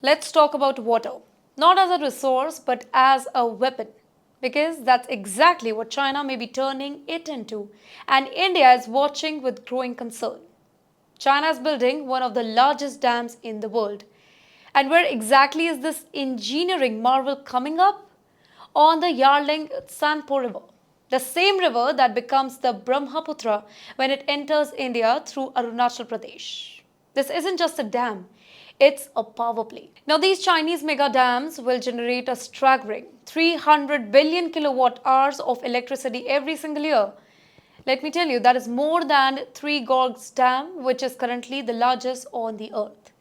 Let's talk about water, not as a resource but as a weapon, because that's exactly what China may be turning it into, and India is watching with growing concern. China is building one of the largest dams in the world. And where exactly is this engineering marvel coming up? On the Yarlung Tsangpo River, the same river that becomes the Brahmaputra when it enters India through Arunachal Pradesh. This isn't just a dam, it's a power play. Now, these Chinese mega dams will generate a staggering 300 billion kilowatt hours of electricity every single year. Let me tell you, that is more than Three Gorges Dam, which is currently the largest on the earth.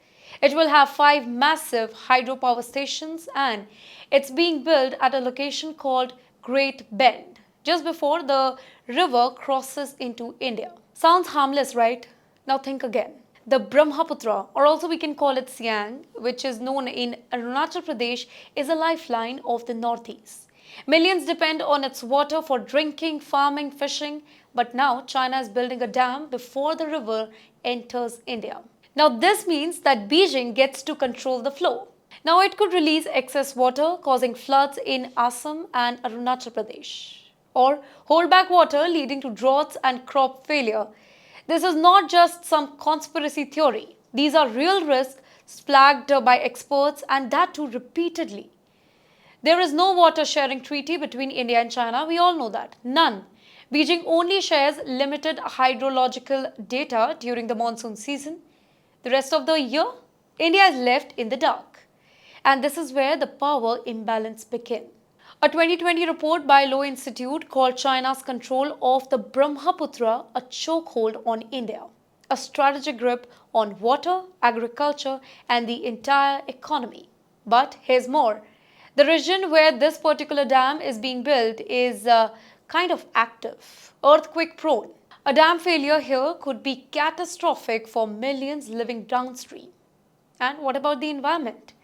It will have 5 massive hydropower stations, and it's being built at a location called Great Bend, just before the river crosses into India. Sounds harmless, right? Now think again. The Brahmaputra, or also we can call it Siang, which is known in Arunachal Pradesh, is a lifeline of the northeast. Millions depend on its water for drinking, farming, fishing, but now China is building a dam before the river enters India. Now this means that Beijing gets to control the flow. Now it could release excess water, causing floods in Assam and Arunachal Pradesh, or hold back water, leading to droughts and crop failure. This is not just some conspiracy theory. These are real risks flagged by experts, and that too repeatedly. There is no water sharing treaty between India and China. We all know that. None. Beijing only shares limited hydrological data during the monsoon season. The rest of the year, India is left in the dark. And this is where the power imbalance begins. A 2020 report by Law Institute called China's control of the Brahmaputra a chokehold on India, a strategic grip on water, agriculture, and the entire economy. But here's more. The region where this particular dam is being built is kind of active, earthquake prone. A dam failure here could be catastrophic for millions living downstream. And what about the environment?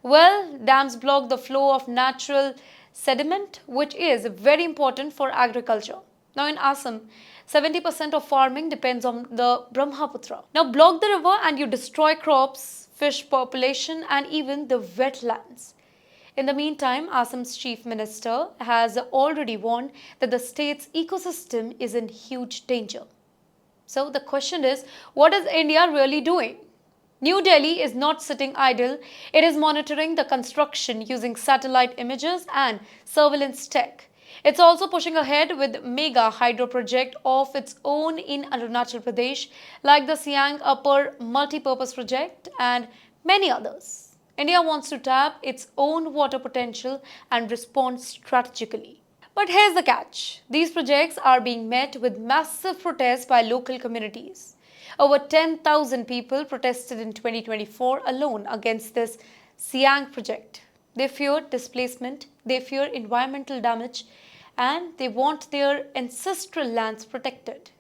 Well, dams block the flow of natural sediment, which is very important for agriculture. Now in Assam, 70% of farming depends on the Brahmaputra. Now block the river and you destroy crops, fish population, and even the wetlands. In the meantime, Assam's chief minister has already warned that the state's ecosystem is in huge danger. So the question is, what is India really doing? New Delhi is not sitting idle. It is monitoring the construction using satellite images and surveillance tech. It's also pushing ahead with mega hydro project of its own in Arunachal Pradesh, like the Siang Upper Multi-Purpose Project and many others. India wants to tap its own water potential and respond strategically. But here's the catch. These projects are being met with massive protests by local communities. Over 10,000 people protested in 2024 alone against this Siang project. They fear displacement, they fear environmental damage, and they want their ancestral lands protected.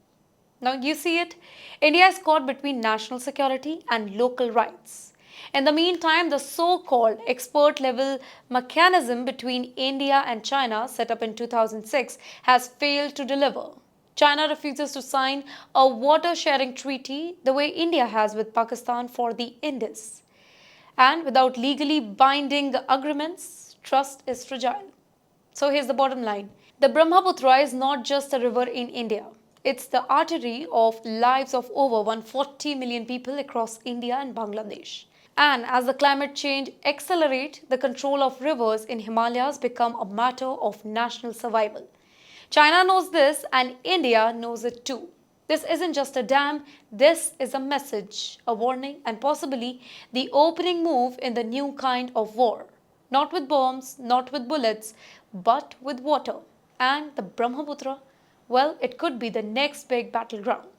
Now you see it, India is caught between national security and local rights. In the meantime, the so-called expert-level mechanism between India and China, set up in 2006, has failed to deliver. China refuses to sign a water-sharing treaty the way India has with Pakistan for the Indus. And without legally binding agreements, trust is fragile. So here's the bottom line. The Brahmaputra is not just a river in India. It's the artery of lives of over 140 million people across India and Bangladesh. And as the climate change accelerates, the control of rivers in Himalayas become a matter of national survival. China knows this and India knows it too. This isn't just a dam, this is a message, a warning, and possibly the opening move in the new kind of war. Not with bombs, not with bullets, but with water. And the Brahmaputra, well, it could be the next big battleground.